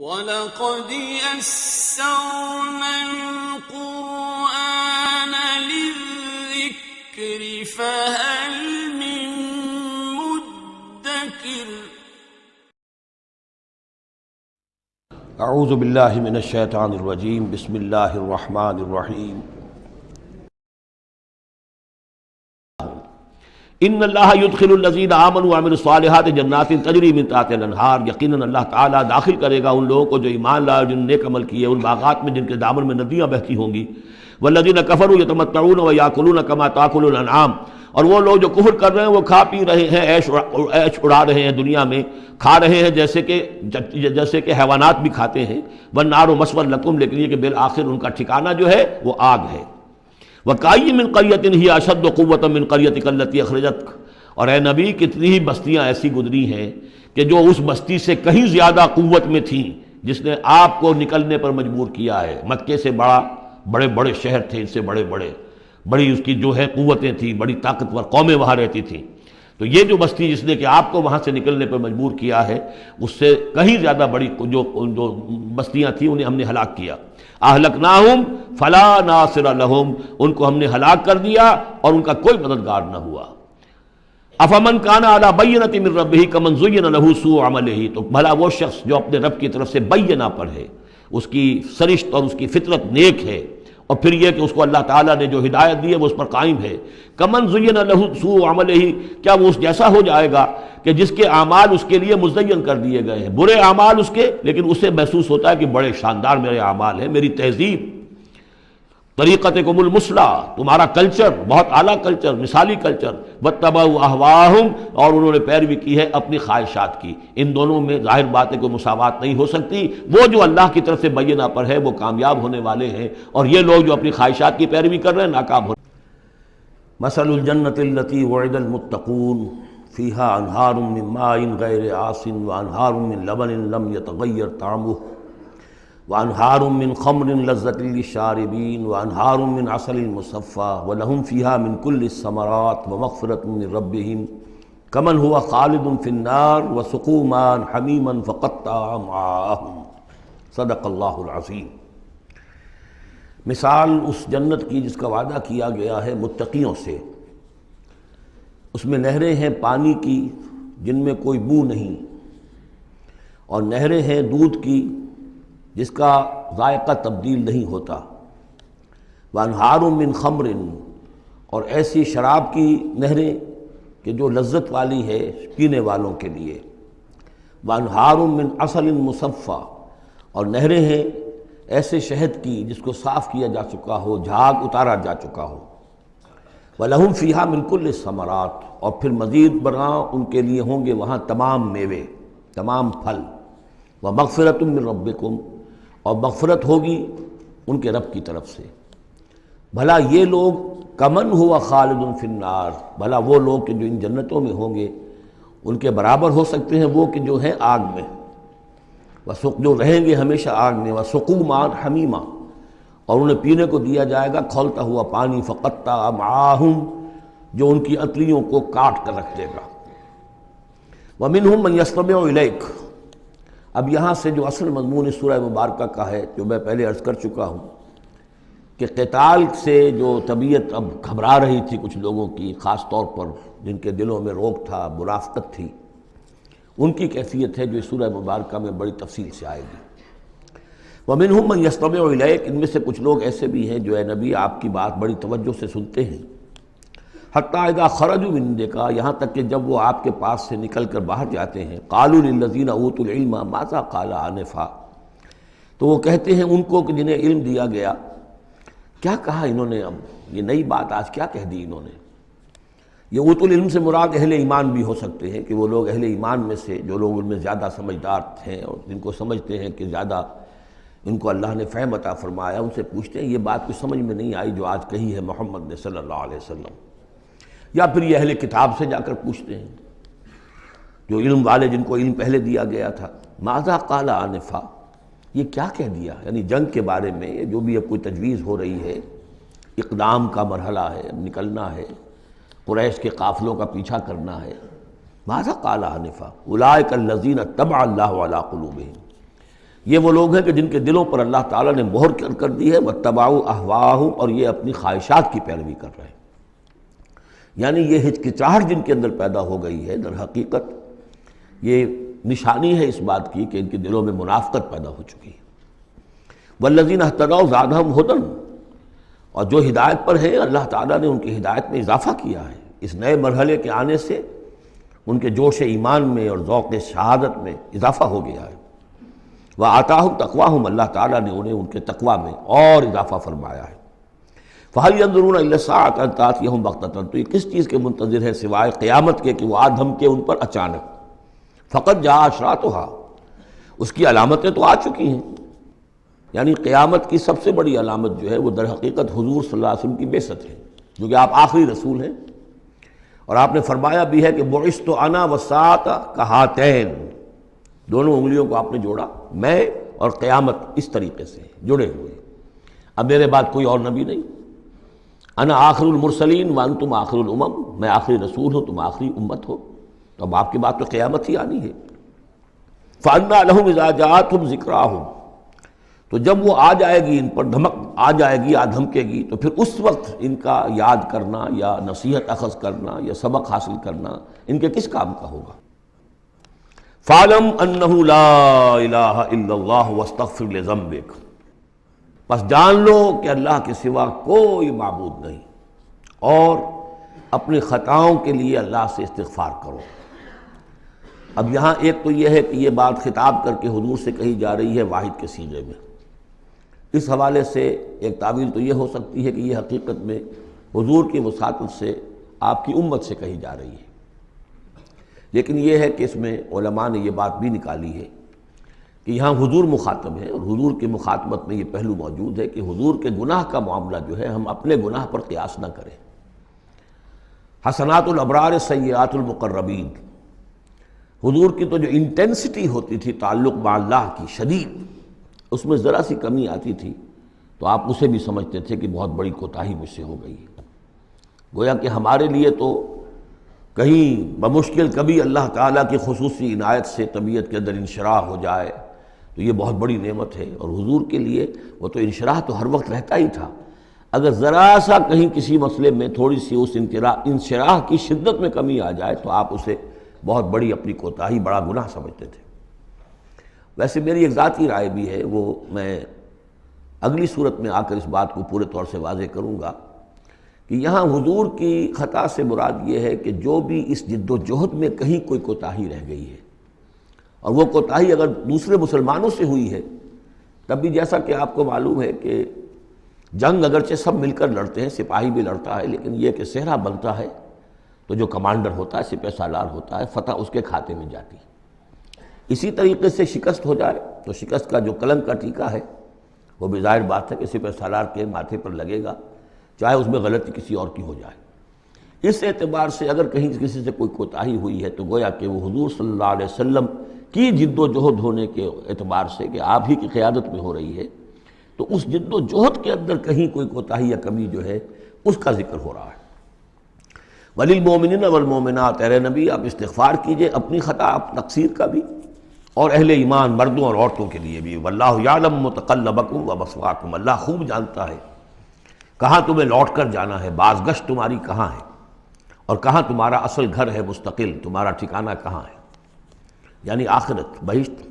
وَلَقَدْ يَسَّرْنَا الْقُرْآنَ لِلذِّكْرِ فَهَلْ مِن مُّدَّكِرٍ اعوذ باللہ من الشیطان الرجیم بسم اللہ الرحمن الرحیم ان اللہ يدخل الذین آمنوا وعملوا الصالحات جنات تجری من تحتها الانہار، یقیناً اللہ تعالیٰ داخل کرے گا ان لوگوں کو جو ایمان لائے اور جنہوں نے نیک عمل کیے ان باغات میں جن کے دامن میں ندیاں بہتی ہوں گی۔ والذین کفروا یتمتعون ویاکلون کما تاکل الانعام، اور وہ لوگ جو کفر کر رہے ہیں وہ کھا پی رہے ہیں، عیش اڑا رہے ہیں، دنیا میں کھا رہے ہیں جیسے کہ حیوانات بھی کھاتے ہیں۔ والنار مثوی لکم، لیکن یہ کہ بالآخر ان کا ٹھکانہ جو ہے وہ آگ ہے۔ وَكَأَيٍّ مِّن قَرْيَةٍ هِيَ أَشَدُّ قُوَّةً مِّن قَرْيَتِكَ الَّتِي أَخْرَجَتْكَ، اور اے نبی کتنی ہی بستیاں ایسی گزری ہیں کہ جو اس بستی سے کہیں زیادہ قوت میں تھیں جس نے آپ کو نکلنے پر مجبور کیا ہے۔ مکے سے بڑے بڑے شہر تھے، اس سے بڑی اس کی جو ہے قوتیں تھیں، بڑی طاقتور قومیں وہاں رہتی تھیں۔ تو یہ جو بستی جس نے کہ آپ کو وہاں سے نکلنے پر مجبور کیا ہے، اس سے کہیں زیادہ بڑی جو بستیاں تھیں انہیں ہم نے ہلاک کیا۔ اہلکناہم فلا ناصر لہم، ان کو ہم نے ہلاک کر دیا اور ان کا کوئی مددگار نہ ہوا۔ افمن کان علی بینۃ من ربہ کمن زین لہ سوء عملہ، تو بھلا وہ شخص جو اپنے رب کی طرف سے بینہ پر ہے، اس کی سرشت اور اس کی فطرت نیک ہے، اور پھر یہ کہ اس کو اللہ تعالیٰ نے جو ہدایت دی ہے وہ اس پر قائم ہے۔ کمن زین لہ سوء عملہ، کیا وہ اس جیسا ہو جائے گا کہ جس کے اعمال اس کے لیے مزین کر دیے گئے ہیں، برے اعمال اس کے، لیکن اسے محسوس ہوتا ہے کہ بڑے شاندار میرے اعمال ہیں، میری تہذیب، طریقتکم المثلیٰ، تمہارا کلچر بہت اعلیٰ کلچر، مثالی کلچر۔ واتبعوا اہواءہم، اور انہوں نے پیروی کی ہے اپنی خواہشات کی۔ ان دونوں میں ظاہر بات ہے کوئی مساوات نہیں ہو سکتی۔ وہ جو اللہ کی طرف سے بینہ پر ہے وہ کامیاب ہونے والے ہیں، اور یہ لوگ جو اپنی خواہشات کی پیروی کر رہے ہیں ناکام ہو۔ مثل الجنۃ التی وعد المتقون فیہا انہار من ماء غیر آسن وانہار من لبن لم یتغیر طعمہ وانہار من خمر لذۃ للشاربین وانہار من عسل مصفی ولہم فیہا من کل الثمرات ومغفرۃ من ربہم کمن ہوا خالد فی النار وسقوا ماء حمیما فقطع امعاءہم۔ صدق اللہ العظیم۔ مثال اس جنت کی جس کا وعدہ کیا گیا ہے متقیوں سے، اس میں نہریں ہیں پانی کی جن میں کوئی بو نہیں، اور نہریں ہیں دودھ کی جس کا ذائقہ تبدیل نہیں ہوتا۔ وانہار من خمر، اور ایسی شراب کی نہریں کہ جو لذت والی ہے پینے والوں کے لیے۔ وانہار من عسل مصفی، اور نہریں ہیں ایسے شہد کی جس کو صاف کیا جا چکا ہو، جھاگ اتارا جا چکا ہو۔ وَلَهُمْ فِيهَا مِن كُلِّ الثَّمَرَاتِ، اور پھر مزید برآں ان کے لیے ہوں گے وہاں تمام میوے، تمام پھل۔ وَمَغْفِرَةٌ مِّن رَبِّكُمْ، اور مغفرت ہوگی ان کے رب کی طرف سے۔ بھلا یہ لوگ کمن ہوا خالد فی النار، بھلا وہ لوگ کہ جو ان جنتوں میں ہوں گے ان کے برابر ہو سکتے ہیں وہ کہ جو ہیں آگ میں، جو رہیں گے ہمیشہ آگ میں۔ وَسُقُوا مَاءً حَمِيمًا، اور انہیں پینے کو دیا جائے گا کھولتا ہوا پانی۔ فقطع امعاءہم، جو ان کی اتلیوں کو کاٹ کر رکھ دے گا۔ وَمِنْهُمْ مَنْ يَسْتَمِعُ إِلَيْكَ، اب یہاں سے جو اصل مضمون اس سورہ مبارکہ کا ہے، جو میں پہلے عرض کر چکا ہوں کہ قتال سے جو طبیعت اب گھبرا رہی تھی کچھ لوگوں کی، خاص طور پر جن کے دلوں میں روک تھا، منافقت تھی، ان کی کیفیت ہے جو اس سورہ مبارکہ میں بڑی تفصیل سے آئے گی۔ وَمِنْهُمْ مَنْ يَسْتَمِعُ إِلَيْكَ، ان میں سے کچھ لوگ ایسے بھی ہیں جو اے نبی آپ کی بات بڑی توجہ سے سنتے ہیں۔ حتیٰ اذا خرجوا من عندک، یہاں تک کہ جب وہ آپ کے پاس سے نکل کر باہر جاتے ہیں، قالوا للذین اوتوا العلم ماذا قال آنفا، تو وہ کہتے ہیں ان کو کہ جنہیں علم دیا گیا، کیا کہا انہوں نے، اب یہ نئی بات آج کیا کہہ دی انہوں نے۔ یہ اوتوا العلم سے مراد اہل ایمان بھی ہو سکتے ہیں، کہ وہ لوگ اہل ایمان میں سے جو لوگ ان میں زیادہ سمجھدار ہیں اور جن کو سمجھتے ہیں کہ زیادہ ان کو اللہ نے فہم عطا فرمایا، ان سے پوچھتے ہیں یہ بات کچھ سمجھ میں نہیں آئی جو آج کہی ہے محمد نے صلی اللہ علیہ وسلم، یا پھر یہ اہل کتاب سے جا کر پوچھتے ہیں جو علم والے جن کو علم پہلے دیا گیا تھا۔ ماذا قال آنفا، یہ کیا کہہ دیا، یعنی جنگ کے بارے میں جو بھی اب کوئی تجویز ہو رہی ہے، اقدام کا مرحلہ ہے، اب نکلنا ہے، قریش کے قافلوں کا پیچھا کرنا ہے۔ ماذا قال آنفا اولئک الذین طبع اللہ علی قلوبہم، یہ وہ لوگ ہیں کہ جن کے دلوں پر اللہ تعالیٰ نے مہر کر دی ہے، واتبعوا اہواءہم، اور یہ اپنی خواہشات کی پیروی کر رہے ہیں۔ یعنی یہ ہچکچاہٹ جن کے اندر پیدا ہو گئی ہے، در حقیقت یہ نشانی ہے اس بات کی کہ ان کے دلوں میں منافقت پیدا ہو چکی ہے۔ والذین اہتدوا زادہم ھدی، اور جو ہدایت پر ہیں اللہ تعالیٰ نے ان کی ہدایت میں اضافہ کیا ہے۔ اس نئے مرحلے کے آنے سے ان کے جوش ایمان میں اور ذوق شہادت میں اضافہ ہو گیا ہے۔ وآتاہم تقواہم، اللہ تعالیٰ نے انہیں ان کے تقوی میں اور اضافہ فرمایا ہے۔ فہل ینظرون الا الساعۃ ان تأتیہم بغتۃ، تو یہ کس چیز کے منتظر ہے سوائے قیامت کے کہ وہ آ دھمکے ان پر اچانک۔ فقط جاء اشراطھا، اس کی علامتیں تو آ چکی ہیں۔ یعنی قیامت کی سب سے بڑی علامت جو ہے وہ در حقیقت حضور صلی اللہ علیہ وسلم کی بعثت ہے، جو کہ آپ آخری رسول ہیں، اور آپ نے فرمایا بھی ہے کہ بعثت انا والساعۃ کہاتین، دونوں انگلیوں کو آپ نے جوڑا، میں اور قیامت اس طریقے سے جڑے ہوئے۔ اب میرے بعد کوئی اور نبی نہیں، انا آخر المرسلین وانتم آخر الامم، میں آخری رسول ہوں، تم آخری امت ہو، تو اب آپ کے بعد تو قیامت ہی آنی ہے۔ فأنیٰ لہم اذا جاءتہم ذکراہم، تو جب وہ آ جائے گی، ان پر دھمک آ جائے گی، آ دھمکے گی، تو پھر اس وقت ان کا یاد کرنا یا نصیحت اخذ کرنا یا سبق حاصل کرنا ان کے کس کام کا ہوگا؟ فَاعْلَمْ أَنَّهُ لَا إِلَٰهَ إِلَّا اللَّهُ وَاسْتَغْفِرْ لِذَنبِكَ، بس جان لو کہ اللہ کے سوا کوئی معبود نہیں، اور اپنی خطاؤں کے لیے اللہ سے استغفار کرو۔ اب یہاں ایک تو یہ ہے کہ یہ بات خطاب کر کے حضور سے کہی جا رہی ہے واحد کے صیغے میں۔ اس حوالے سے ایک تعویل تو یہ ہو سکتی ہے کہ یہ حقیقت میں حضور کی وساطت سے آپ کی امت سے کہی جا رہی ہے، لیکن یہ ہے کہ اس میں علماء نے یہ بات بھی نکالی ہے کہ یہاں حضور مخاطب ہے، اور حضور کی مخاطبت میں یہ پہلو موجود ہے کہ حضور کے گناہ کا معاملہ جو ہے ہم اپنے گناہ پر قیاس نہ کریں۔ حسنات الابرار سیئات المقربین، حضور کی تو جو انٹینسٹی ہوتی تھی تعلق مع اللہ کی شدید، اس میں ذرا سی کمی آتی تھی تو آپ اسے بھی سمجھتے تھے کہ بہت بڑی کوتاہی مجھ سے ہو گئی ہے۔ گویا کہ ہمارے لیے تو کہیں بمشکل کبھی اللہ تعالیٰ کی خصوصی عنایت سے طبیعت کے اندر انشراح ہو جائے تو یہ بہت بڑی نعمت ہے، اور حضور کے لیے وہ تو انشراح تو ہر وقت رہتا ہی تھا۔ اگر ذرا سا کہیں کسی مسئلے میں تھوڑی سی اس انشراح کی شدت میں کمی آ جائے تو آپ اسے بہت بڑی اپنی کوتاہی، بڑا گناہ سمجھتے تھے۔ ویسے میری ایک ذاتی رائے بھی ہے، وہ میں اگلی صورت میں آ کر اس بات کو پورے طور سے واضح کروں گا کہ یہاں حضور کی خطا سے مراد یہ ہے کہ جو بھی اس جد و جہد میں کہیں کوئی کوتاہی رہ گئی ہے، اور وہ کوتاہی اگر دوسرے مسلمانوں سے ہوئی ہے، تب بھی جیسا کہ آپ کو معلوم ہے کہ جنگ اگرچہ سب مل کر لڑتے ہیں، سپاہی بھی لڑتا ہے، لیکن یہ کہ صحرا بنتا ہے تو جو کمانڈر ہوتا ہے، سپہ سالار ہوتا ہے، فتح اس کے کھاتے میں جاتی ہے۔ اسی طریقے سے شکست ہو جائے تو شکست کا جو کلنک کا ٹیکہ ہے وہ بھی ظاہر بات ہے کہ سپہ سالار کے ماتھے پر لگے گا، چاہے اس میں غلطی کسی اور کی ہو جائے۔ اس اعتبار سے اگر کہیں کسی سے کوئی کوتاہی ہوئی ہے تو گویا کہ وہ حضور صلی اللہ علیہ وسلم کی جد و جہد ہونے کے اعتبار سے کہ آپ ہی کی قیادت میں ہو رہی ہے، تو اس جد و جہد کے اندر کہیں کوئی کوتاہی یا کمی جو ہے اس کا ذکر ہو رہا ہے۔ وَلِلْمُؤْمِنِينَ وَالْمُؤْمِنَاتِ، اے نبی آپ استغفار کیجئے اپنی خطا تقصیر کا بھی، اور اہل ایمان مردوں اور عورتوں کے لیے بھی۔ وَاللَّهُ يَعْلَمُ مُتَقَلَّبَكُمْ وَمَثْوَاكُمْ، اللہ خوب جانتا ہے کہاں تمہیں لوٹ کر جانا ہے، بازگشت تمہاری کہاں ہے، اور کہاں تمہارا اصل گھر ہے مستقل، تمہارا ٹھکانہ کہاں ہے، یعنی آخرت، بہشت۔